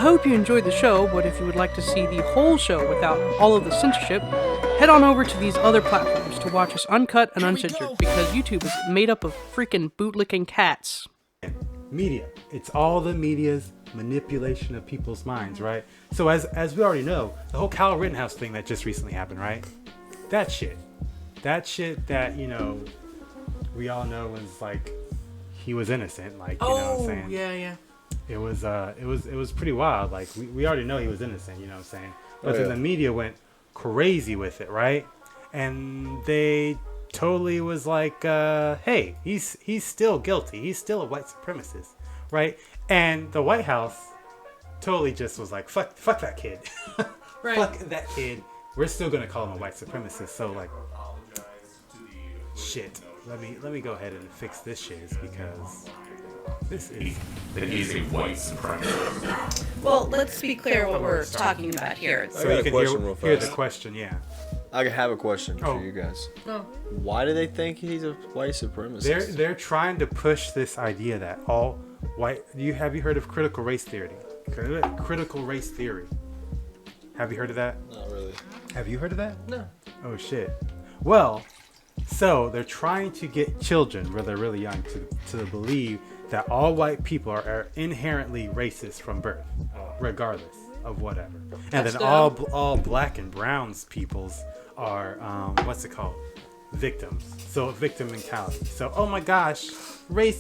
hope you enjoyed the show, but if you would like to see the whole show without all of the censorship, head on over to these other platforms to watch us uncut and uncensored, because YouTube is made up of freaking bootlicking cats. Media. It's all the media's manipulation of people's minds, right? So as we already know, the whole Kyle Rittenhouse thing that just recently happened, right? That shit that, you know, we all know was like, he was innocent, like, you know what I'm saying? Yeah. It was pretty wild. Like, we already know he was innocent, you know what I'm saying? But then the media went crazy with it, right? And they totally was like, hey, he's still guilty. He's still a white supremacist, right? And the White House totally just was like, fuck that kid. Right. Fuck that kid. We're still gonna call him a white supremacist. So like, shit. Let me go ahead and fix this shit because this is that he's a white supremacist. Well, let's be clear what we're talking about here. so you can hear the question, yeah. I have a question Oh. for you guys. Oh. Why do they think he's a white supremacist? They're trying to push this idea that all white. Have you heard of critical race theory? Critical race theory. Have you heard of that? Not really. Have you heard of that? No. Oh shit. Well, so they're trying to get children, where they're really young, to believe that all white people are inherently racist from birth, regardless of whatever. And That's then all black and browns peoples are what's it called? Victims. So victim mentality. So oh my gosh,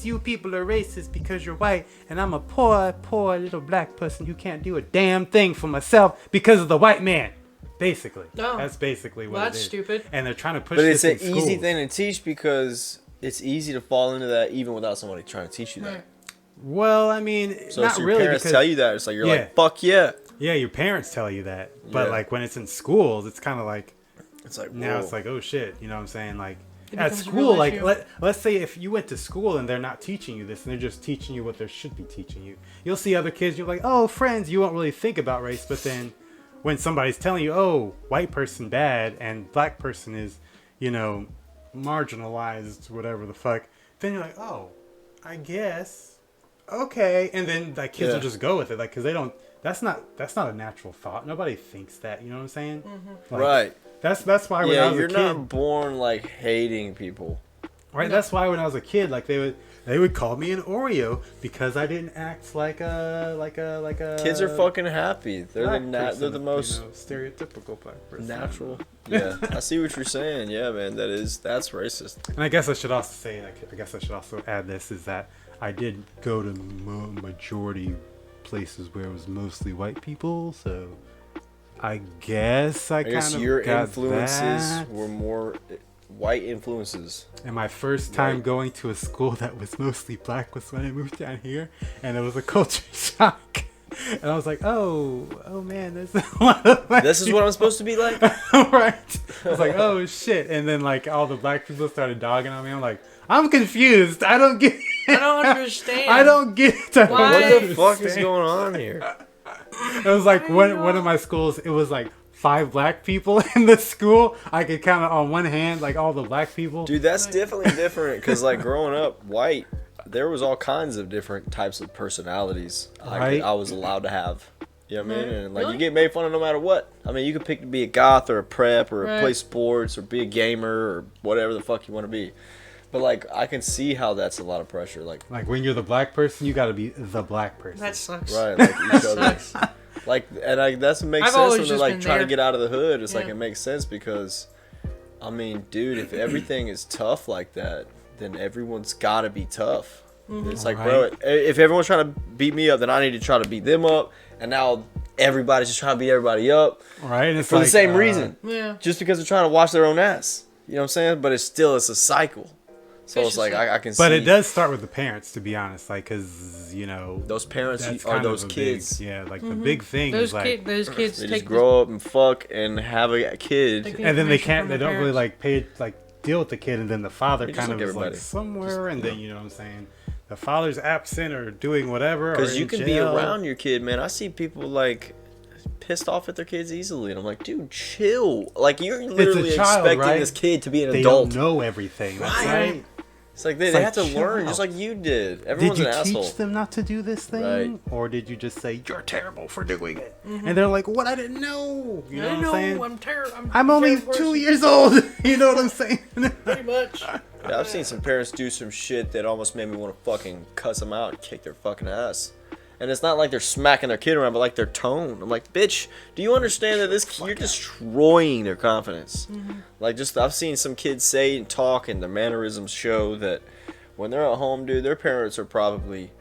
you people are racist because you're white, and I'm a poor little black person who can't do a damn thing for myself because of the white man. Basically, that's basically what it is. That's stupid. And they're trying to push. But it's this an in easy schools. thing to teach because it's easy to fall into that even without somebody trying to teach you that. Right. Well, I mean, So not your really. parents because, tell you that, it's like you're Yeah. like, fuck yeah. Yeah, your parents tell you that, but Yeah. like when it's in schools, it's kind of like It's like now whoa. it's like, oh shit, you know what I'm saying? Like It at becomes a school, real like issue. let's say if you went to school and they're not teaching you this and they're just teaching you what they should be teaching you, you'll see other kids, you're like, oh, friends, you won't really think about race, but then when somebody's telling you, oh, white person bad and black person is, you know, marginalized, whatever the fuck, then you're like, oh, I guess, okay, and then like kids will just go with it, like, because they don't. That's not a natural thought. Nobody thinks that. You know what I'm saying? Like, Right. That's why when I Yeah, was you're a kid, not born like hating people. right? That's why when I was a kid, like they would call me an Oreo because I didn't act like a. Kids are fucking happy. They're black they're person, the most you know, stereotypical black person. natural. Yeah, I see what you're saying. Yeah, man, that's racist. And I guess I should also say, I guess I should also add this, is that I did go to majority places where it was mostly white people, so I guess I guess kind of your got influences that. were more white influences. And my first time Right. going to a school that was mostly black was when I moved down here, and it was a culture shock. And I was like, oh man, there's a lot of black This is what I'm supposed to be like? people." Right. I was like, oh shit. And then like all the black people started dogging on me. I'm like, I'm confused. I don't get I don't understand. I don't get it. I don't Why? What the fuck is understand. going on here? It was like one of my schools, it was like 5 black people in the school. I could count it on one hand, like all the black people. Dude, that's definitely different because like growing up white, there was all kinds of different types of personalities Right. I was allowed to have. You know what I mean? And like Really? you get made fun of no matter what. I mean, you could pick to be a goth or a prep or Right. play sports or be a gamer or whatever the fuck you want to be. But like I can see how that's a lot of pressure. Like Like when you're the black person, you got to be the black person. That sucks. right, like each other. Sucks. Like and that's what makes I've sense always when they're just like been trying to there. get out of the hood. It's like Yeah. it makes sense because I mean, dude, if everything is tough like that, then everyone's got to be tough. It's like, bro, Right. if everyone's trying to beat me up, then I need to try to beat them up. And now everybody's just trying to beat everybody up Right? And it's for like, the same reason. Yeah. Just because they're trying to wash their own ass. You know what I'm saying? But it's a cycle. So it's like, I can see. But it does start with the parents, to be honest. Like, because, you know, Those parents that's are kind those of a kids. Big, yeah, like the big thing Those is like, those kids They take just grow up and fuck and have a They kid. can- and then they information can't, from they the don't really parents. like pay, like deal with the kid, and then the father They just kind of like is like everybody. somewhere, and then, you know what I'm saying, the father's absent or doing whatever. Because or you in can be jail. around your kid, man. I see people like pissed off at their kids easily, and I'm like, dude, chill. Like you're literally child, expecting right? this kid to be an They adult. don't know everything. That's Right. right. It's like they like, have to chill learn, out. just like you did. Did Everyone's you an asshole. teach them not to do this thing, Right. or did you just say you're terrible for doing it? And they're like, "What? I didn't know." You know I what know, I'm saying? I'm terrible. I'm only 2 years old. You know what I'm saying? Pretty much. Yeah, I've seen some parents do some shit that almost made me want to fucking cuss them out and kick their fucking ass. And it's not like they're smacking their kid around, but like their tone. I'm like, bitch, do you understand that you're destroying their confidence? Like, just I've seen some kids say and talk, and their mannerisms show that when they're at home, dude, their parents are probably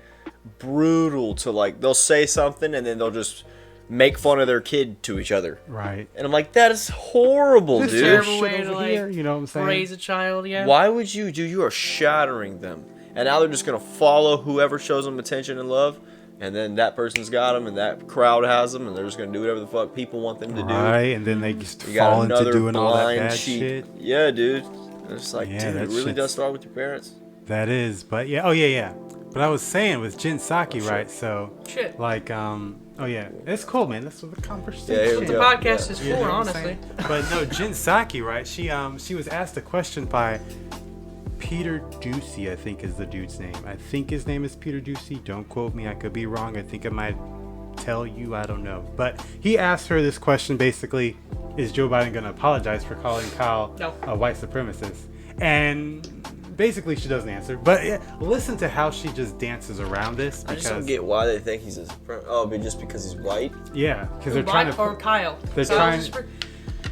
brutal to, like, they'll say something and then they'll just make fun of their kid to each other. Right. And I'm like, that is horrible, This dude. terrible shit way to, over like, here, you know what I'm saying? raise a child, yeah. Why would you do? You are shattering them. And now they're just going to follow whoever shows them attention and love. And then that person's got them, and that crowd has them, and they're just going to do whatever the fuck people want them to do. Right, and then they just You got fall into another doing all that blind bad sheep. shit. Yeah, dude. It's like, Yeah, dude, that it really shit's- does start with your parents. That is, but yeah, oh yeah. But I was saying with Jin Saki, right? So, Shit. like, oh yeah, it's cool, man. That's what the conversation. Yeah, here we The go. podcast Yeah. is You know for, what I'm honestly. saying? But no, Jin Saki, right? She was asked a question by Peter Ducey, I think is the dude's name. I think his name is Peter Ducey. Don't quote me. I could be wrong. I think I might tell you. I don't know. But he asked her this question basically: is Joe Biden going to apologize for calling Kyle No. a white supremacist? And basically, she doesn't answer. But yeah, listen to how she just dances around this. I Because just don't get why they think he's but just because he's white? yeah, because they're trying to Or Kyle. they're Kyle's trying- just-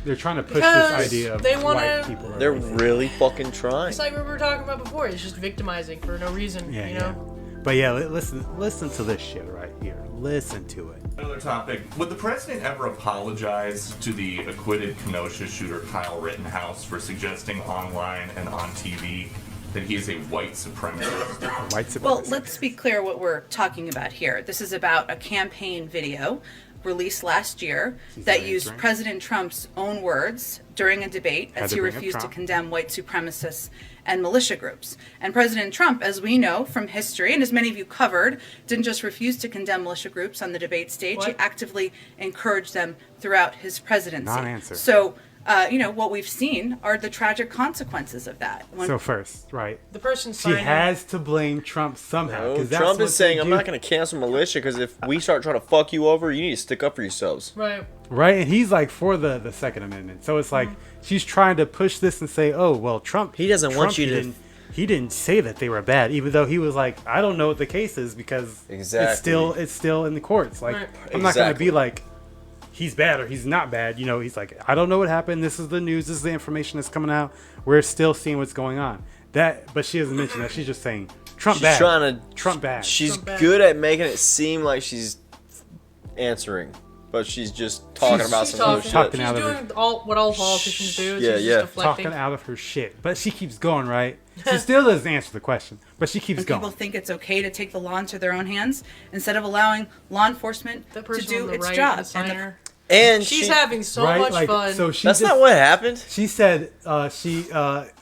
they're trying to push Because this idea of they wanna- white people. are They're racist. really fucking trying. It's like what we were talking about before. It's just victimizing for no reason, Yeah, you yeah. know? But yeah, listen to this shit right here. Listen to it. Another topic. Would the president ever apologize to the acquitted Kenosha shooter Kyle Rittenhouse for suggesting online and on TV that he is a white supremacist? White supremacy. Well, let's be clear what we're talking about here. This is about a campaign video released last year that right, used right. President Trump's own words during a debate Had as to he bring up refused to Trump. condemn white supremacists and militia groups. And President Trump, as we know from history, and as many of you covered, didn't just refuse to condemn militia groups on the debate stage, he What? actively encouraged them throughout his presidency. Non-answer. So, what we've seen are the tragic consequences of that. When So first, right? The person She signing. has to blame Trump somehow. No, 'cause that's Trump what is saying, they I'm do. not going to cancel militia because if we start trying to fuck you over, you need to stick up for yourselves. Right. Right, and he's like for the Second Amendment. So it's like she's trying to push this and say, oh well, Trump. He doesn't want Trump, you he to- Didn't, he didn't say that they were bad, even though he was like, I don't know what the case is because Exactly. it's still in the courts. Like Right. I'm not gonna Exactly. be like he's bad or he's not bad. You know, he's like, I don't know what happened. This is the news. This is the information that's coming out. We're still seeing what's going on. But she doesn't mention that. She's just saying Trump She's bad. trying to. Trump bad. She's Trump bad. good at making it seem like she's answering, but she's just talking about She's some other talking, shit. talking she's out of doing what all politicians do. Is Yeah, she's yeah. just deflecting. talking out of her shit. But she keeps going, right? She still doesn't answer the question, but she keeps when going. people think it's okay to take the law into their own hands instead of allowing law enforcement That to person do on the its right, job. the And signer. And She's she having so right? much Like, fun. so she That's just, not what happened. she said. She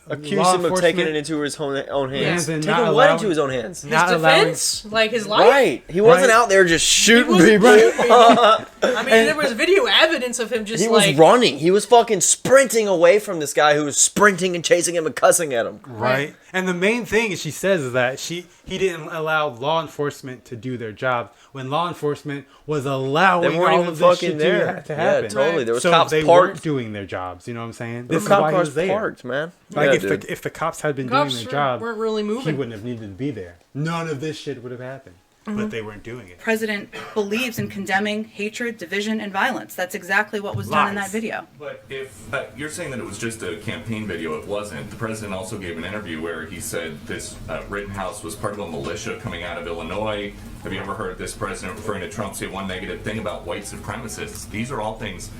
Accused law him of taking it enforcement- into his own hands. and Taking not what allowing- into his own hands? his not allowing- defense, like his life. Right. He wasn't Right. out there just shooting wasn't people. shooting. I mean, there was video evidence of him just He was like running. He was fucking sprinting away from this guy who was sprinting and chasing him and cussing at him. Right. And the main thing she says is that he didn't allow law enforcement to do their job when law enforcement was allowing They weren't all even of this fucking shit there. to Yeah, happen. totally. There was so cops they parked. weren't doing their jobs. You know what I'm saying? There This were is cop why he cars was there. parked, man. Like Yeah, if dude. the cops had been Cops doing their job, weren't really he moving. wouldn't have needed to be there. None of this shit would have happened. But they weren't doing it. President believes in condemning hatred, division, and violence. That's exactly what was done in that Lies. video. But if you're saying that it was just a campaign video, it wasn't. The president also gave an interview where he said this Rittenhouse was part of a militia coming out of Illinois. Have you ever heard this president referring to Trump say one negative thing about white supremacists? These are all things.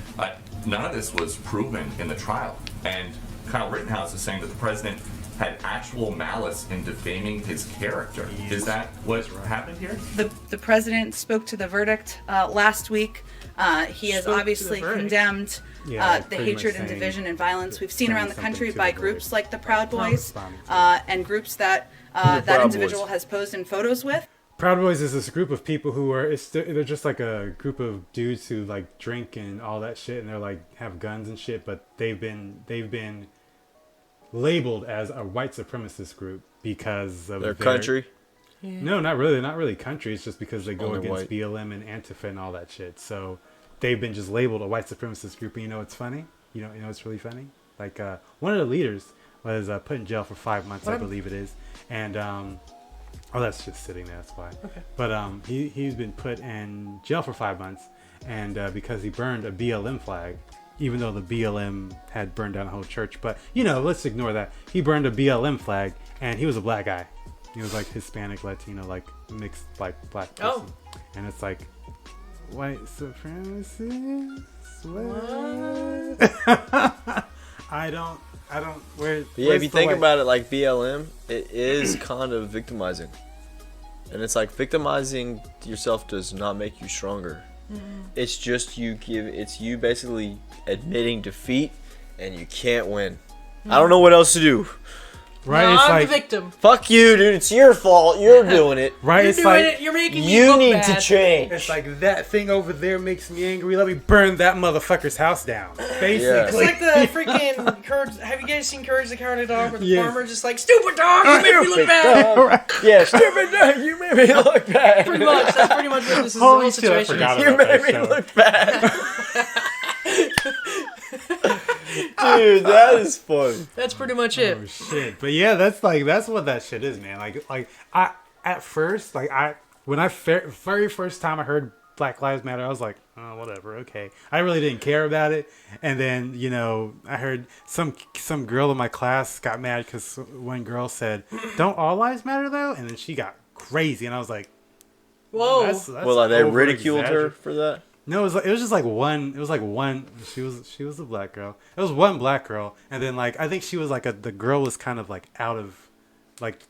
None of this was proven in the trial. And Kyle Rittenhouse is saying that the president had actual malice in defaming his character. Is that what happened here? The president spoke to the verdict last week. He has Spoke to the obviously verdict. condemned Yeah, the pretty much hatred and saying- division and violence we've seen saying around the country something to by the groups verdict. like the Proud Boys responding to and groups that Proud that Boys? individual has posed in photos with. Proud Boys is this group of people who are they're just like a group of dudes who like drink and all that shit, and they're like have guns and shit, but they've been labeled as a white supremacist group because of Their country. No, not really. They're not really country. It's just because they go Only against white. BLM and Antifa and all that shit. So they've been just labeled a white supremacist group. And you know what's funny? You know what's really funny? Like one of the leaders was put in jail for 5 months, I believe it is. And that's just sitting there. That's why. Okay. But he's been put in jail for 5 months, and because he burned a BLM flag, even though the BLM had burned down a whole church. But let's ignore that. He burned a BLM flag, and he was a black guy. He was like Hispanic, Latino, like mixed, like black person. And it's like, white supremacist? What? I don't. Yeah, if you think about it, like BLM, it is kind of victimizing, and it's like victimizing yourself does not make you stronger. It's just it's you basically admitting defeat, and you can't win. I don't know what else to do. Right? No, it's I'm like, the victim. Fuck you, dude. It's your fault. You're doing it. Right? You're It's doing like it. You're making me you look need bad. to change. it's like that thing over there makes me angry. Let me burn that motherfucker's house down. Basically. It's like the freaking Courage. Have you guys seen Courage the Cowardly Dog? Where the Yes. farmer's just like, stupid dog, you make me look bad. Yeah, stupid dog. You made me look bad. Pretty much. That's pretty much what this is. Holy The whole shit, I situation. forgot is. You about made that me show. look bad. Dude, that is fun. That's pretty much it. Oh shit! But yeah, that's what that shit is, man. Like I at first, when I very first time I heard Black Lives Matter, I was like, oh, whatever, okay. I really didn't care about it, and then I heard some girl in my class got mad because one girl said, "Don't all lives matter though?" And then she got crazy, and I was like, Whoa. That's Well, they ridiculed her over-exagger- for that. No, it was just like one. It was like one. She was a black girl. It was one black girl, and then I think she was the girl was kind of out of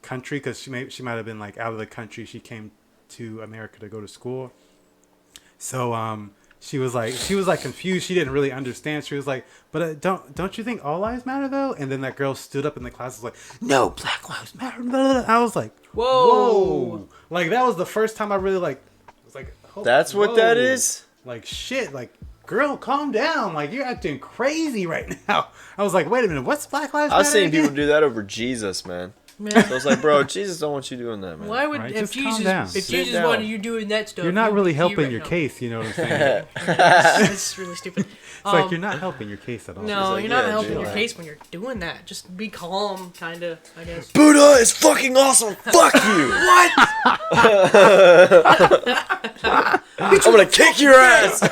country because she might have been out of the country. She came to America to go to school. So she was confused. She didn't really understand. She was like, but don't you think all lives matter though? And then that girl stood up in the class and was like, no, Black Lives Matter. Blah, blah, blah. I was like, whoa. That was the first time I really was like, oh, That's what that is? Shit, girl, calm down. You're acting crazy right now. I was like, wait a minute, what's Black Lives Matter? I've seen again? people do that over Jesus, man. Man. So it's like, bro, Jesus don't want you doing that, man. Why would Right, if just calm down. Jesus Sit down. wanted you doing that stuff? You're not he'd really be helping right your now. case, you know what I'm saying? That's really stupid. It's you're not helping your case at all. No, like, you're not yeah, helping chill your out. case when you're doing that. Just be calm, kind of, I guess. Buddha is fucking awesome. Fuck you. What? I'm gonna kick your ass.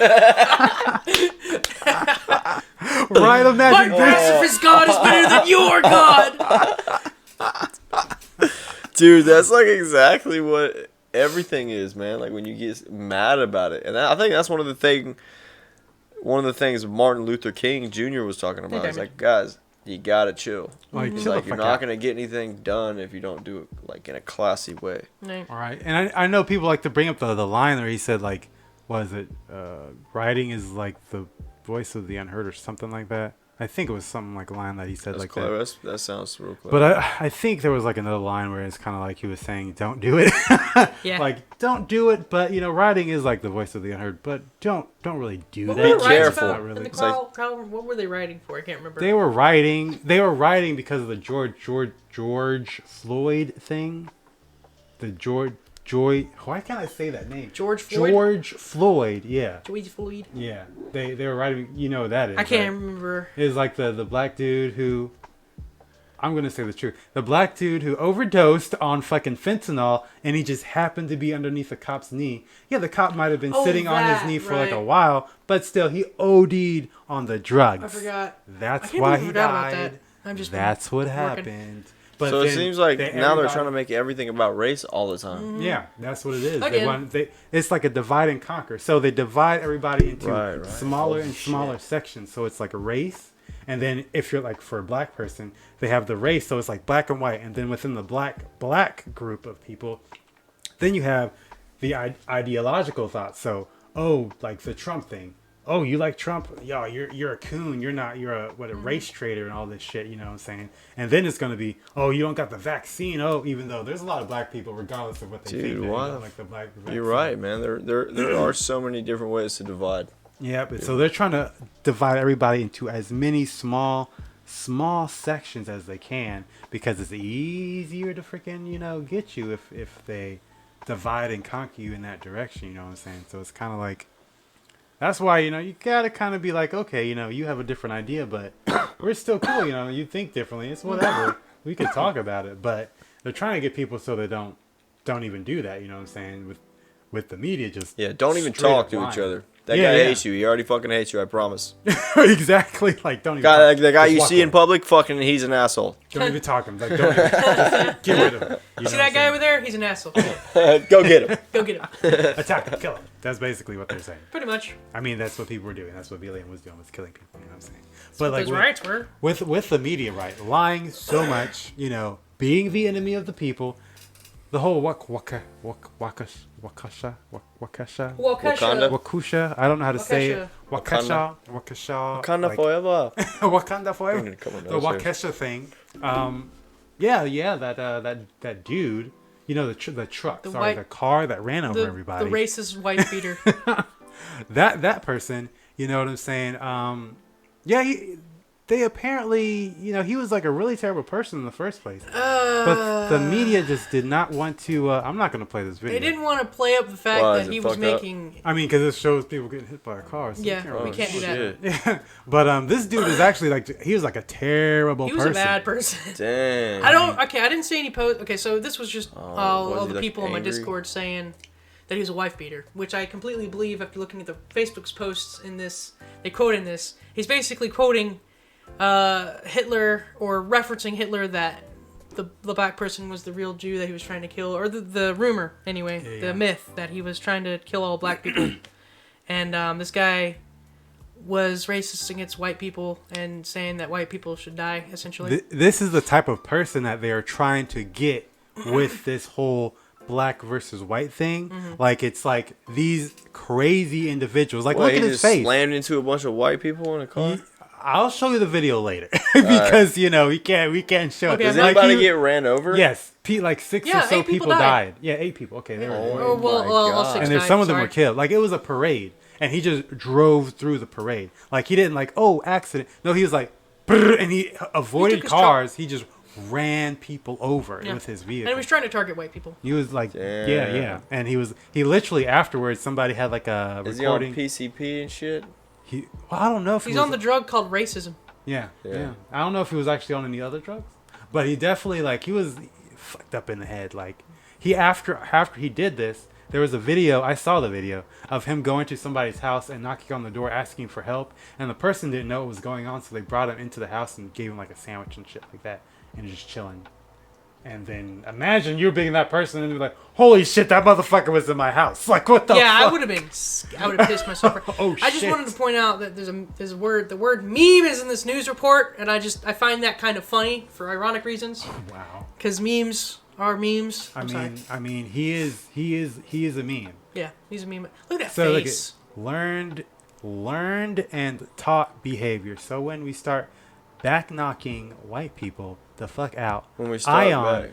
Right, My imagine this. pacifist God is better than your God! Dude, that's exactly what everything is, man. When you get mad about it, and I think that's one of the things Martin Luther King Jr. was talking about. He's like, guys, you gotta chill. He's chill like, the you're fuck not out. gonna get anything done if you don't do it in a classy way. No. All right, and I know people like to bring up the line where he said what is it? Writing is the voice of the unheard or something like that. I think it was something a line that he said That's like clever. that. That sounds real clever. But I think there was another line where it's kind of he was saying, "Don't do it." Yeah. Don't do it. But writing is the voice of the unheard. But don't really do What that. were the Be writings careful. about? Not really. In the It's crowd, what were they writing for? I can't remember. They were writing because of the George Floyd thing. The why can't I say that name? George Floyd? George Floyd, yeah. George Floyd? Yeah. They were writing, you know what that is. I can't right? remember. It's the black dude who, I'm going to say the truth. The black dude who overdosed on fucking fentanyl and he just happened to be underneath a cop's knee. Yeah, the cop might have been sitting on his that, knee for right. a while, but still he OD'd on the drugs. I forgot. That's I can't why believe I he forgot about died. that. I'm just That's what working. happened. But so it then seems like now they're everybody- trying to make everything about race all the time. Yeah, that's what it is. Again. It's like a divide and conquer. So they divide everybody into Right. smaller and Holy smaller shit. sections. So it's like a race. And then if you're for a black person, they have the race. So it's black and white. And then within the black group of people, then you have the ideological thoughts. So, the Trump thing. Oh, you like Trump? Yo, you're a coon. You're a race traitor and all this shit, you know what I'm saying? And then it's going to be, oh, you don't got the vaccine. Oh, even though there's a lot of black people, regardless of what they think, Dude, they what? don't like the black vaccine. You're right, man. There are so many different ways to divide. Yeah, but so they're trying to divide everybody into as many small small sections as they can, because it's easier to freaking, get you if they divide and conquer you in that direction, you know what I'm saying? So it's kind of like, that's why, you gotta kind of be like, okay, you have a different idea, but we're still cool, you think differently, it's whatever. We can talk about it, but they're trying to get people so they don't even do that, you know what I'm saying? With the media, just don't even straight talk up to lying. each other. That guy hates you. He already fucking hates you, I promise. Exactly. Like, don't even Guy, talk. the guy Just you walk see in away. public, fucking, he's an asshole. Don't even talk to him. Like, don't even, just get rid of him. You know See what I'm that guy over there? He's an asshole. Go get him. Go get him. saying? Attack him. Kill him. That's basically what they're saying. Pretty much. I mean, that's what people were doing. That's what Villian was doing, was killing people. You know what I'm saying? But those riots were. with the media, right? Lying so much, being the enemy of the people. The whole Wakusha. I don't know how to say it. Wakasha. Wakanda forever. Wakanda forever. Come on, The no, Wakesha thing. That dude. The truck. The car that ran over everybody. The racist white beater. that person. You know what I'm saying? They apparently, he was like a really terrible person in the first place. But the media just did not want to. I'm not going to play this video. They didn't want to play up the fact that he was making. I mean, because it shows people getting hit by a car. So Yeah, we can't do that. Yeah. But this dude is actually he was like a terrible person. He was a bad person. Dang. I didn't see any post. Okay, so this was just all the people on my Discord saying that he was a wife beater, which I completely believe after looking at the Facebook's posts in this. They quote in this. He's basically quoting Hitler, or referencing Hitler, that the black person was the real Jew that he was trying to kill, or the rumor anyway, the myth that he was trying to kill all black people. And this guy was racist against white people and saying that white people should die, essentially. This is the type of person that they are trying to get with this whole black versus white thing. Like, it's like these crazy individuals. Like, look at his face. Slammed into a bunch of white people in a car. I'll show you the video later because we can't show it. Does anybody get ran over? Yes, like 6 or so 8 people died. Yeah, 8 people. Okay, there Oh were. Well, 6 And there's died, some of them sorry. were killed. Like, it was a parade, and he just drove through the parade. Like, he didn't accident. No, he was like, brrr, and he avoided his cars. He just ran people over with his vehicle. And he was trying to target white people. He was like, Damn. yeah, and he literally afterwards, somebody had like a Is recording. he on PCP and shit? I don't know if He's he was on the drug called racism. Yeah. I don't know if he was actually on any other drugs, but he definitely he was fucked up in the head. Like, he after he did this, there was a video. I saw the video of him going to somebody's house and knocking on the door asking for help, and the person didn't know what was going on, so they brought him into the house and gave him like a sandwich and shit like that, and just chilling. And then imagine you're being that person and you're like, holy shit, that motherfucker was in my house. Like, what the fuck? I would have pissed myself. Oh, I just shit. wanted to point out that there's a word. The word meme is in this news report, and I find that kind of funny for ironic reasons. Wow. Because memes are memes. I mean, he is a meme. Yeah, he's a meme. Look at that So face. learned and taught behavior. So when we start back knocking white people the fuck out, When we start Ion back.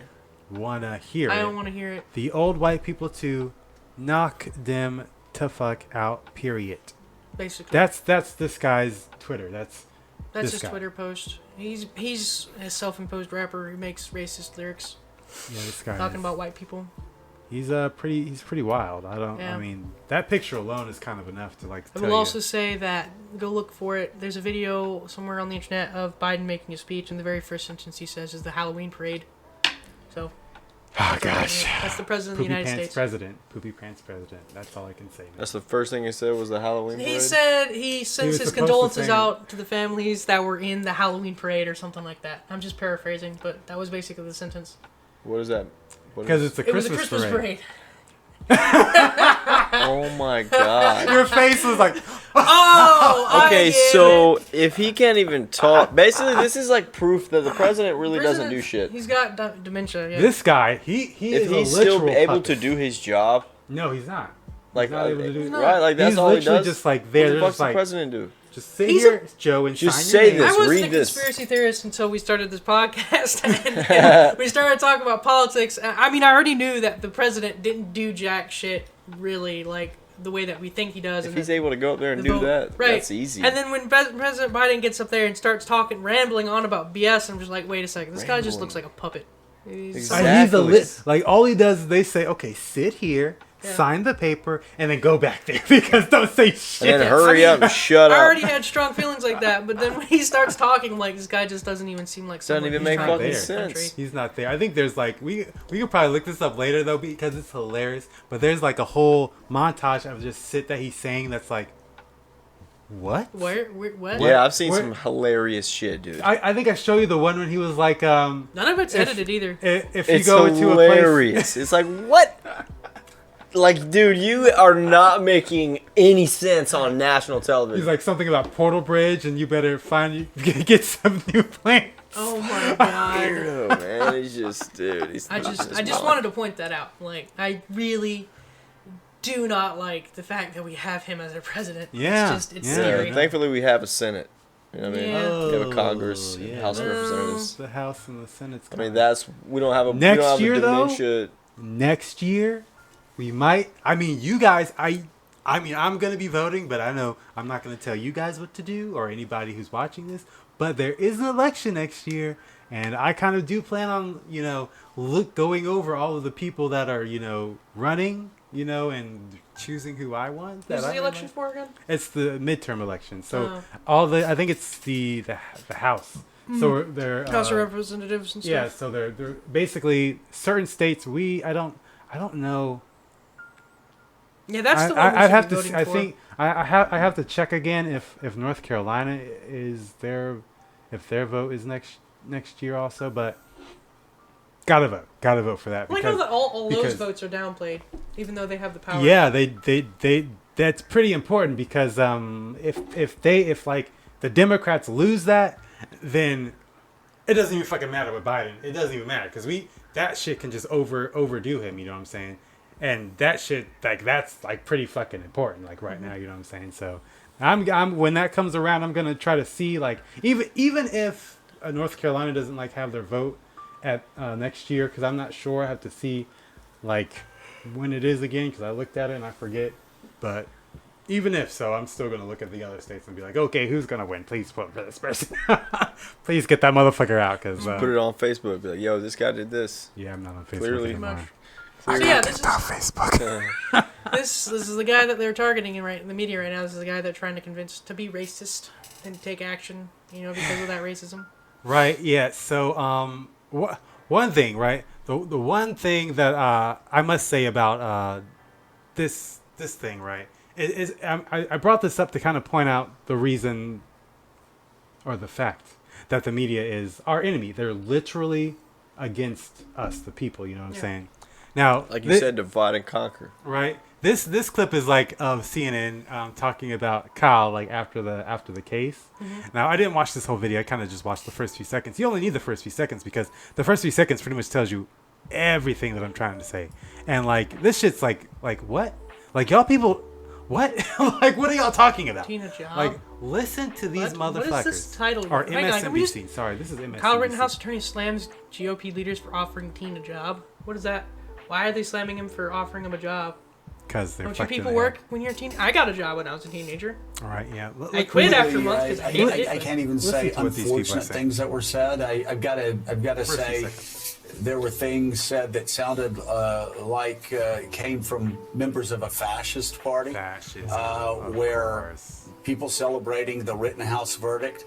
wanna hear I it. don't want to hear it. The old white people too, knock them to fuck out. Period. Basically, That's this guy's Twitter. That's that's this his guy. Twitter post. He's a self-imposed rapper who makes racist lyrics Yeah, this guy. talking about white people. He's pretty wild. Yeah. I mean, that picture alone is kind of enough to I tell will you. also say that, go look for it. There's a video somewhere on the internet of Biden making a speech, and the very first sentence he says is the Halloween parade. So, Oh gosh. that's the president of the Poopy United pants States. president. Poopy pants president. That's all I can say. That's the first thing he said was the Halloween parade? He said he sends was his supposed to condolences say- out to the families that were in the Halloween parade or something like that. I'm just paraphrasing, but that was basically the sentence. What is that? Because it's a It was a Christmas Christmas parade. Oh my god. Your face was like, Oh, Okay, I get so it. if he can't even talk, basically this is like proof that the president really doesn't do President- shit. He's got dementia. Yeah. this guy, he If is he's a literal still able puppet. to do his job, No, he's not. like, He's not able to do- right? Like that's He's all he literally does. just like what there. the They're fuck's just the like, president do? just sit He's here, Joe, and Just sign say your name. this. I wasn't read a this. conspiracy theorist until we started this podcast and we started talking about politics. I mean, I already knew that the president didn't do jack shit, really. Like, the way that we think he does. If and he's then able to go up there and the do vote- that, right. that's easy. And then when President Biden gets up there and starts talking, rambling on about BS, I'm just like, wait a second, this guy just Rambling. looks like a puppet. He's Exactly. He's a like all he does is they say, okay, sit here, Yeah. sign the paper, and then go back there because don't say shit. and then hurry up and shut I up. already had strong feelings like that, but then when he starts talking, I'm like, this guy just doesn't even seem like someone even who's make trying to fucking lead the sense. country. He's not there. I think there's like we could probably look this up later though because it's hilarious. But there's like a whole montage of just shit that he's saying that's like, what? Where what? Yeah, I've seen Where- some hilarious shit, dude. I think I showed you the one when he was like None of it's If- edited either. if you It's go into a place. hilarious. It's like, what? Like, dude, you are not making any sense on national television. He's like something about Portal Bridge, and you better find get some new plants. Oh my god. Weirdo, man. He's just, dude. He's I just wanted to point that out. Like, I really do not like the fact that we have him as our president. Yeah, It's yeah. scary. Thankfully, we have a Senate. You know what I mean? Yeah. We have a Congress, Oh, yeah. House of Representatives. The House and the Senate's I mean, coming. we don't have a Next we don't have year, a though? dementia. Next year, we might. I mean, you guys. I mean, I'm gonna be voting, but I know I'm not gonna tell you guys what to do or anybody who's watching this. But there is an election next year, and I kind of do plan on, going over all of the people that are, running, and choosing who I want. Who's that I the election like. for again? It's the midterm election. So Oh. I think it's the House. So they're House of Representatives and stuff. yeah. So they're basically certain states. I don't know. Yeah, that's the one we I should have be to. voting I for. think I have to check again if North Carolina is if their vote is next year also. But gotta vote for that. Well, I know that all those because- votes are downplayed, even though they have the power. Yeah, they that's pretty important because if like the Democrats lose that, then it doesn't even fucking matter with Biden. It doesn't even matter because that shit can just overdo him. You know what I'm saying? And that shit that's like pretty fucking important like right now. You know what I'm saying? So I'm when that comes around, I'm gonna try to see like even if North Carolina doesn't like have their vote at next year because I'm not sure. I have to see like when it is again because I looked at it and I forget. But even if so, I'm still going to look at the other states and be like, okay, who's going to win? Please vote for this person. Please get that motherfucker out because Put it on Facebook. Be like, yo, this guy did this. yeah, I'm not on Facebook Clearly. anymore. So yeah, this is Facebook. this is the guy that they're targeting in the media right now. This is the guy they're trying to convince to be racist and to take action. Because of that racism. Right. Yeah. So one thing, right? The one thing that I must say about this thing, right? I brought this up to kind of point out the reason or the fact that the media is our enemy. They're literally against us, the people. You know what I'm saying? Now, Like you said, divide and conquer. right? This clip is like of CNN talking about Kyle like after the case. Now I didn't watch this whole video. I kind of just watched the first few seconds. You only need the first few seconds because the first few seconds pretty much tells you everything that I'm trying to say. And like this shit's like what? Like y'all people, what? Like what are y'all talking about? Tina Job. Like listen to these What motherfuckers. is this title? Or Hang on, can we just- MSNBC. Sorry, this is MSNBC. Kyle Rittenhouse attorney slams GOP leaders for offering teen a job. What is that? Why are they slamming him for offering him a job? Because they're Don't you fucked in people the work when you're a teen? I got a job when I was a teenager. All right, yeah. I quit after a Really, month because I I hated it. I can't even Listen say to what these people are unfortunate saying. things that were said. I've got to First say few seconds. there were things said that sounded like came from members of a fascist party. Fascism, of where course. people celebrating the Rittenhouse verdict,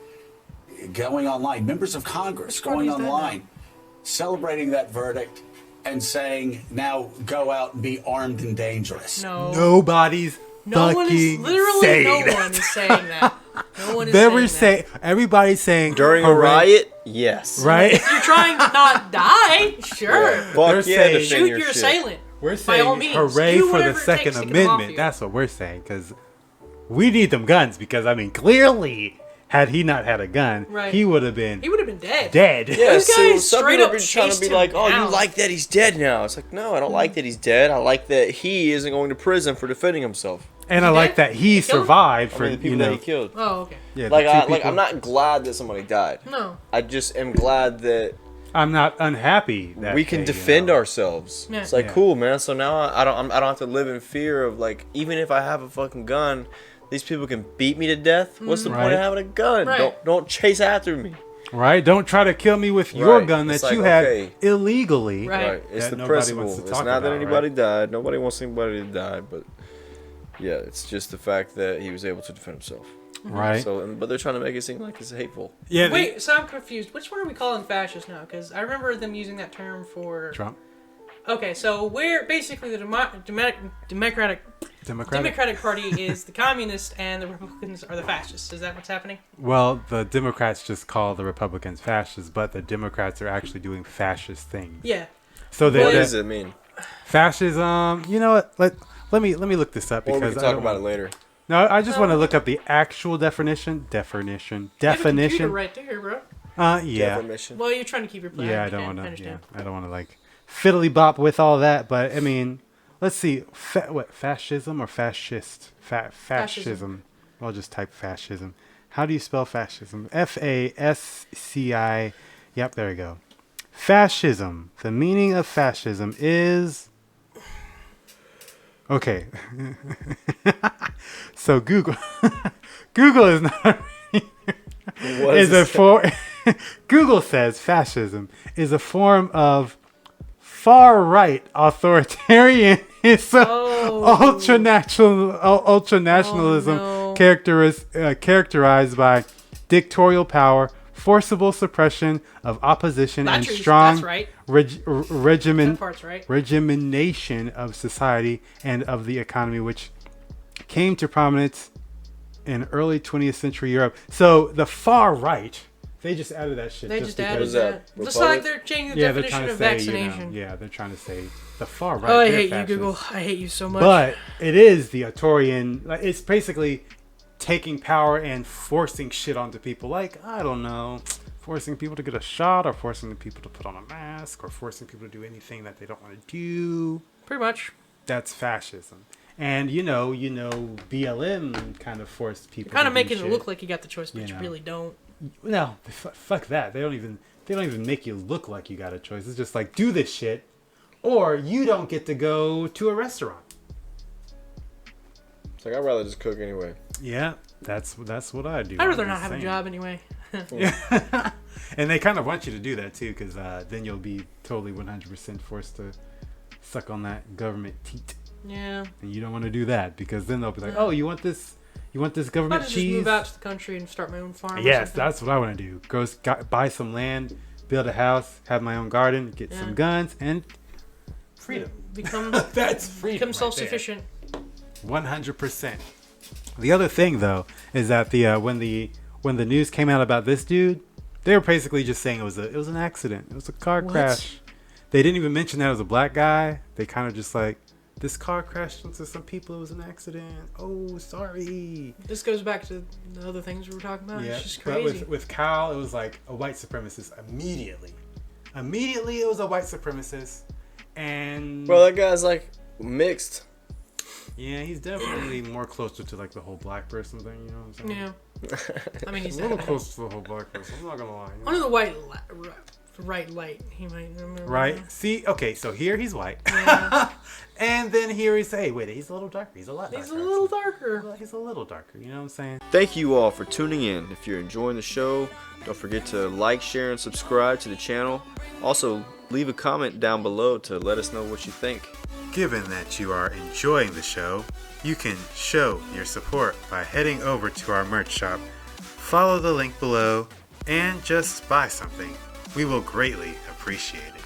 going online, members of Congress going party's that now? online, celebrating that verdict and saying, now go out and be armed and dangerous. No. Nobody's No one is fucking literally saying no that. one is saying that. No one is They were saying that. everybody's saying During a hooray, riot, yes. right? If you're trying to not die, sure. Fuck They're yeah, saying- defend Shoot your your shit. assailant. We're By all saying means, hooray do for whatever the it Second takes to get them off Amendment. you. That's what we're saying because we need them guns because I mean clearly had he not had a gun, Right. he would have been He would have been dead. dead. Yeah, Those so guys some straight people up are trying to chased be him like, oh, you down. like that he's dead now. It's like, no, I don't like that he's dead. I like that he isn't going to prison for defending himself. And I he like dead? that he They killed him? survived I for mean, the people you that know he killed. Oh, okay. yeah, the Like, two I'm people- not glad that somebody died. No. I just am glad that I'm not unhappy that we can they, defend ourselves. Yeah. It's like, Yeah. cool, man. So now I don't have to live in fear of, like, even if I have a fucking gun, these people can beat me to death. What's the point Right. of having a gun? Right. Don't chase after me. Right? Don't try to kill me with your Right. gun that It's like, you had okay. illegally. Right. It's That the nobody principle. wants to It's talk not that about, anybody right? died. Nobody wants anybody to die, but yeah, it's just the fact that he was able to defend himself. Right? So, but they're trying to make it seem like it's hateful. Yeah. Wait, so I'm confused. Which one are we calling fascist now? Because I remember them using that term for. Trump. Okay, so we're basically the Democratic Party is the communist and the Republicans are the fascists. Is that what's happening? Well, the Democrats just call the Republicans fascists, but the Democrats are actually doing fascist things. Yeah. So What they does it mean? fascism. You know what? Let me look this up Or we because can I talk don't about it want- later. No, I just want to look up the actual definition. You have a computer right there, bro. Yeah. Defamation. Well, you're trying to keep your plan. Yeah, I Okay, don't want to. Yeah, understand. I don't want to like fiddly bop with all that. But I mean, let's see. What fascism or fascist? Fascism. I'll just type fascism. How do you spell fascism? Fasci. Yep, there we go. Fascism. The meaning of fascism is. Okay. So Google. Google is not. What Is this? a for Google says fascism is a form of far right authoritarianism, ultranationalism, Oh, no. characterized by dictatorial power, forcible suppression of opposition, and That's strong right. regimen That part's right. regimentation of society and of the economy, which came to prominence in early 20th century Europe. So the far right, they just added that shit. They just because- added What is that? that. Just Republic? like they're changing the Yeah, they're trying definition to of say, vaccination. yeah, they're trying to say the far right. Oh, I they're hate you, fascist. Google. I hate you so much. But it is the Artorian. Like, it's basically taking power and forcing shit onto people. Like, I don't know, forcing people to get a shot, or forcing the people to put on a mask, or forcing people to do anything that they don't want to do. Pretty much. That's fascism. And you know, BLM kind of forced people. Kind of to do making it shit. look like you got the choice, but You you know. really don't. No, fuck that. They don't even make you look like you got a choice. It's just like, do this shit, or you don't get to go to a restaurant. It's like, I'd rather just cook anyway. Yeah, that's what I do. I'd rather I'm not just have a saying. job anyway. Yeah, and they kind of want you to do that too, because then you'll be totally 100% forced to suck on that government teat, Yeah. and you don't want to do that because then they'll be like, oh, you want this I'd government just cheese? move out to the country and start my own farm. or Yes, something. that's what I want to do. Buy some land, build a house, have my own garden, get some Yeah. guns, and freedom. Become That's freedom. become right self-sufficient. there. 100%. The other thing though is that when the news came out about this dude, they were basically just saying it was an accident. It was a car What? crash. They didn't even mention that it was a black guy. They kind of just like, this car crashed into some people. It was an accident. Oh, sorry. This goes back to the other things we were talking about. Yeah, It's just but crazy. with Kyle, it was like a white supremacist immediately. Immediately, it was a white supremacist, and Bro, that guy's like mixed. yeah, he's definitely more closer to like the whole black person thing. You know what I'm saying? Yeah. I mean, he's a little closer to the whole black person. I'm not gonna lie. you know? under the right light. He might remember. Right? See, okay, so here he's white, Yeah. and then here he's wait, he's a little darker. He's a lot darker. He's a little darker. He's a little darker. You know what I'm saying? Thank you all for tuning in. If you're enjoying the show, don't forget to like, share, and subscribe to the channel. Also, leave a comment down below to let us know what you think. Given that you are enjoying the show, you can show your support by heading over to our merch shop, follow the link below, and just buy something. We will greatly appreciate it.